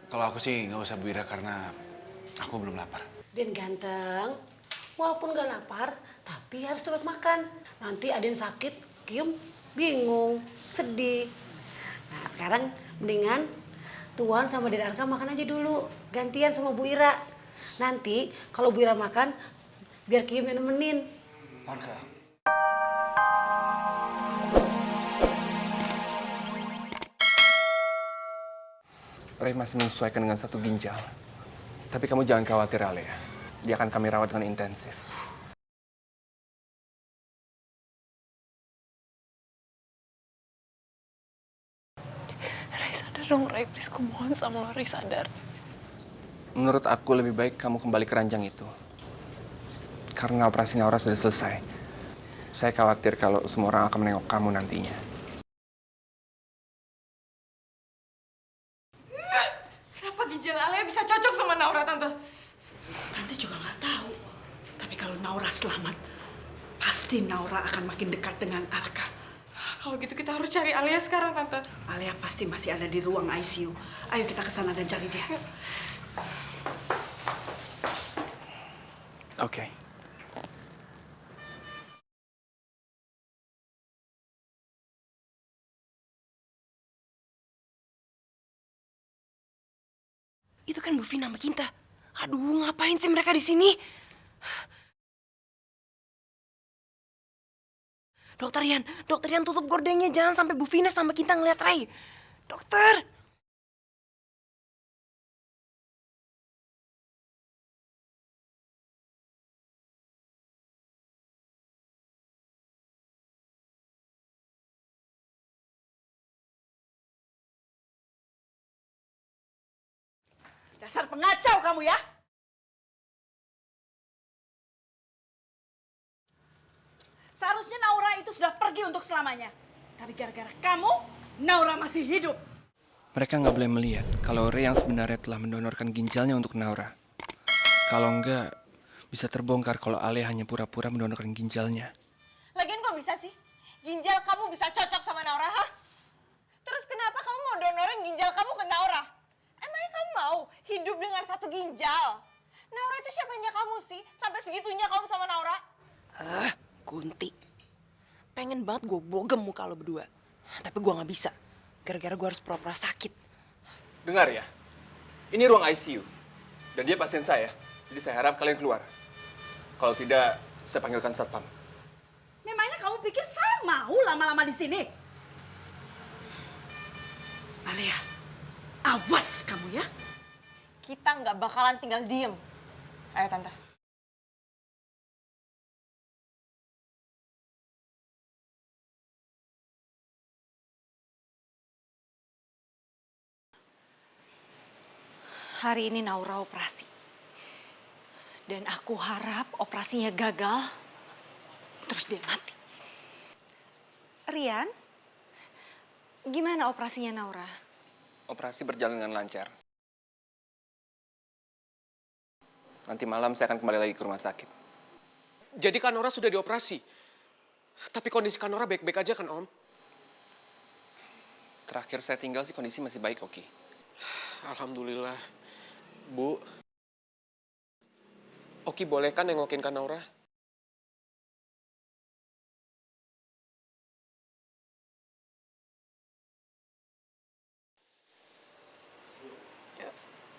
Kalau aku sih nggak usah Bu Ira karena aku belum lapar. Den ganteng, walaupun gak lapar, tapi harus tetap makan. Nanti Aden sakit, Kium bingung, sedih. Nah sekarang mendingan Tuan sama Den Arka makan aja dulu, gantian sama Bu Ira. Nanti kalau Bu Ira makan, biar Kium yang nemenin. Arka. Ray masih menyesuaikan dengan satu ginjal. Tapi kamu jangan khawatir, Alia. Dia akan kami rawat dengan intensif. Ray sadar dong, Ray. Please, aku mohon sama lo, Ray sadar. Menurut aku lebih baik kamu kembali ke ranjang itu. Karena operasi Naura sudah selesai. Saya khawatir kalau semua orang akan menengok kamu nantinya. Kenapa ginjal Alia bisa cocok sama Naura, Tante? Tante juga nggak tahu. Tapi kalau Naura selamat, pasti Naura akan makin dekat dengan Arka. Kalau gitu kita harus cari Alia sekarang, Tante. Alia pasti masih ada di ruang ICU. Ayo kita ke sana dan cari dia. Oke. Itu kan Bu Vina sama Kinta. Aduh, ngapain sih mereka di sini? Dokter Rian tutup gordengnya. Jangan sampai Bu Vina sama Kinta ngeliat Ray. Dokter! Dasar pengacau kamu ya! Seharusnya Naura itu sudah pergi untuk selamanya. Tapi gara-gara kamu, Naura masih hidup. Mereka nggak boleh melihat kalau Ray yang sebenarnya telah mendonorkan ginjalnya untuk Naura. Kalau enggak, bisa terbongkar kalau Alia hanya pura-pura mendonorkan ginjalnya. Lagian kok bisa sih? Ginjal kamu bisa cocok sama Naura, ha? Terus kenapa kamu mau donorin ginjal kamu ke Naura? Emangnya kamu mau hidup dengan satu ginjal? Naura itu siapanya kamu sih? Sampai segitunya kamu sama Naura? Kunti. Pengen banget gue bogem muka lo berdua. Tapi gue gak bisa. Gara-gara gue harus pura-pura sakit. Dengar ya, ini ruang ICU. Dan dia pasien saya, jadi saya harap kalian keluar. Kalau tidak, saya panggilkan satpam. Memangnya kamu pikir saya mau lama-lama di sini? Alia, awas kamu ya. Kita nggak bakalan tinggal diem. Ayo, Tante. Hari ini Naura operasi. Dan aku harap operasinya gagal, terus dia mati. Rian, gimana operasinya Naura? Operasi berjalan dengan lancar. Nanti malam saya akan kembali lagi ke rumah sakit. Jadi Kanora sudah dioperasi. Tapi kondisi Kanora baik-baik aja kan, Om? Terakhir saya tinggal sih kondisi masih baik, Oki. Alhamdulillah. Bu, Oki boleh kan nengokin Kanora?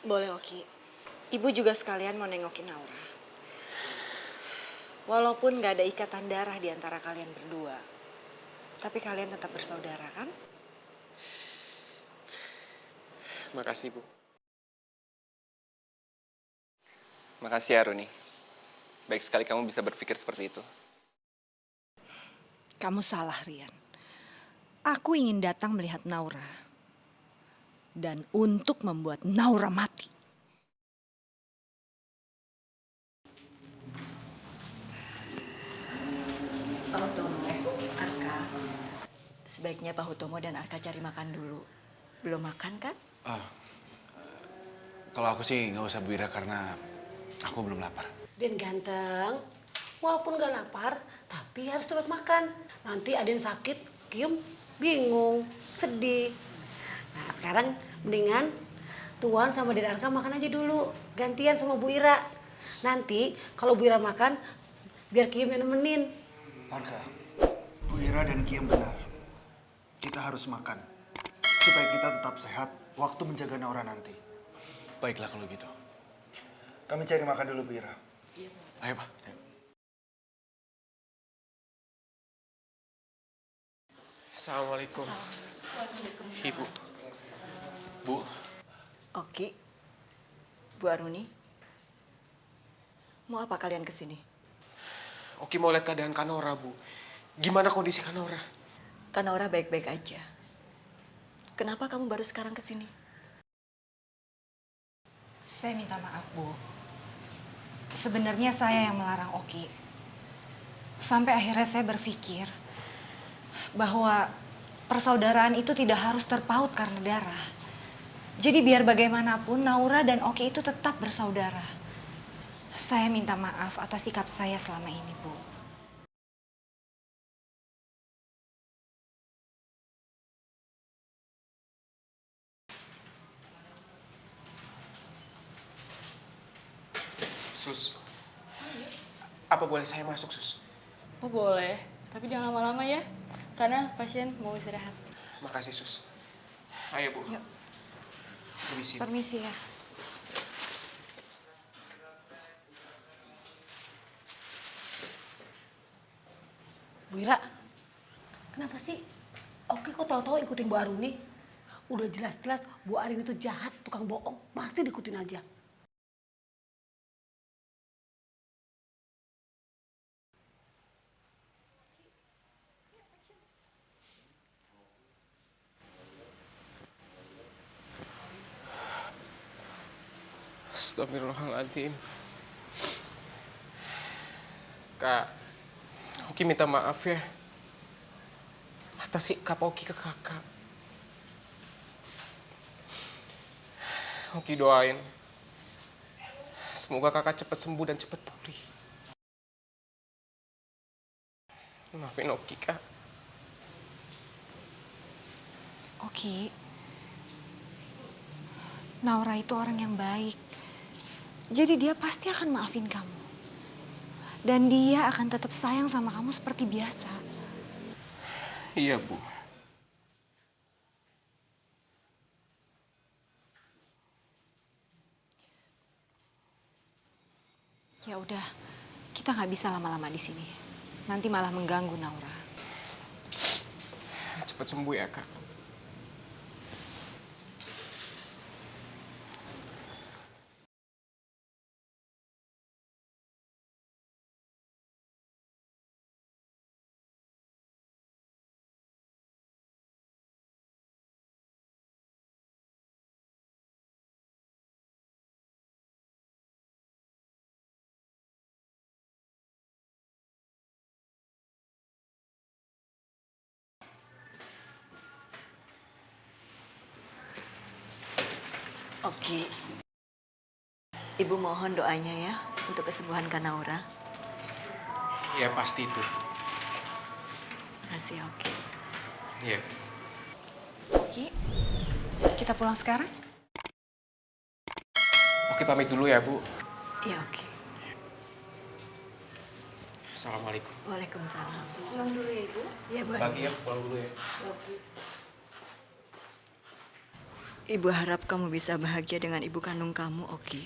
Boleh, Oki. Ibu juga sekalian mau nengokin Naura. Walaupun gak ada ikatan darah di antara kalian berdua, tapi kalian tetap bersaudara, kan? Makasih, Bu. Makasih ya, Roni. Baik sekali kamu bisa berpikir seperti itu. Kamu salah, Rian. Aku ingin datang melihat Naura. Dan untuk membuat Naura mati. Pak Hutomo, Arka. Sebaiknya Pak Hutomo dan Arka cari makan dulu. Belum makan kan? Kalau aku sih nggak usah Bu Ira karena aku belum lapar. Den ganteng, walaupun gak lapar, tapi harus tetap makan. Nanti Aden sakit, Kium bingung, sedih. Nah sekarang mendingan Tuan sama Dede Arka makan aja dulu, gantian sama Bu Ira. Nanti kalau Bu Ira makan, biar Kiyum yang nemenin. Arka, Bu Ira dan Kiem benar. Kita harus makan supaya kita tetap sehat waktu menjaga Naura nanti. Baiklah kalau gitu. Kami cari makan dulu, Bu Ira. Ayo, Pak. Assalamualaikum. Ibu. Bu, Oki, Bu Aruni, mau apa kalian kesini? Oki mau lihat keadaan Kanora, Bu. Gimana kondisi Kanora? Kanora baik-baik aja. Kenapa kamu baru sekarang kesini? Saya minta maaf, Bu. Sebenarnya saya yang melarang Oki. Sampai akhirnya saya berpikir bahwa persaudaraan itu tidak harus terpaut karena darah. Jadi biar bagaimanapun Naura dan Oki itu tetap bersaudara. Saya minta maaf atas sikap saya selama ini, Bu. Sus, apa boleh saya masuk, Sus? Oh boleh, tapi jangan lama-lama ya, karena pasien mau istirahat. Makasih, Sus. Ayo, Bu. Yuk. Permisi. Permisi ya. Bu Ira, kenapa sih Oki kok tahu-tahu ikutin Bu Aruni? Udah jelas-jelas Bu Aruni itu jahat, tukang bohong, masih diikutin aja. Astagfirullahaladzim. Kak, Oki minta maaf ya atas sikap Oki ke kakak. Oki doain semoga kakak cepat sembuh dan cepat pulih. Maafin Oki, Kak. Oki, Naura itu orang yang baik. Jadi dia pasti akan maafin kamu. Dan dia akan tetap sayang sama kamu seperti biasa. Iya, Bu. Ya udah, kita nggak bisa lama-lama di sini. Nanti malah mengganggu Naura. Cepat sembuh ya, Kak. Oki, Ibu mohon doanya ya untuk kesembuhan Kanaura. Ya, pasti itu. Kasih Oki. Iya. Oki, kita pulang sekarang? Oki pamit dulu ya, Bu. Iya Oki. Assalamualaikum. Waalaikumsalam. Pulang dulu ya Ibu. Iya Bu. Pagi ya, pulang dulu ya. Ibu harap kamu bisa bahagia dengan ibu kandung kamu, Oki.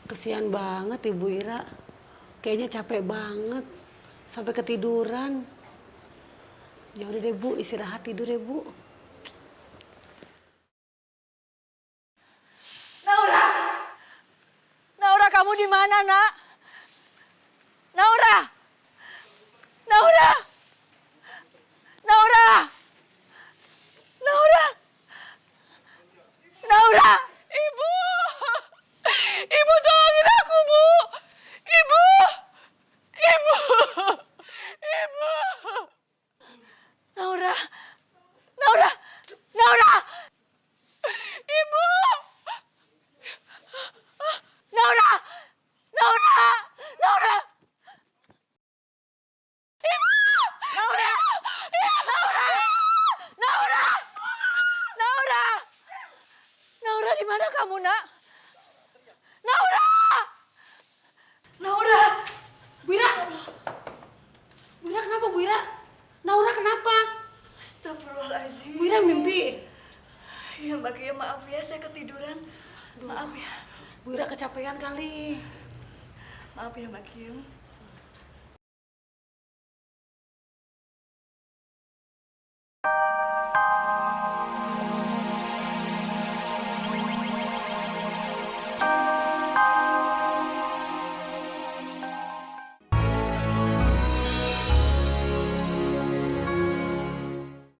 Kesian banget Ibu Ira. Kayaknya capek banget. Sampai ketiduran. Ya udah deh Bu, istirahat tidur ya Bu. Naura, kamu di mana, Nak? Naura! Naura! Naura! Naura! Naura! Ibu! Ibu tolongin aku, Bu! Ibu! Ibu! Ibu! Naura! Naura! Naura! Ibu! Naura! Naura! kamu, Nak? Naura! Naura! Bu Ira! Bu Ira kenapa Bu Ira? Naura kenapa? Astagfirullahaladzim. Bu Ira mimpi. Ya Mbak Kiem, maaf ya saya ketiduran. Maaf ya. Bu Ira kecapean kali. Maaf ya Mbak Kiem.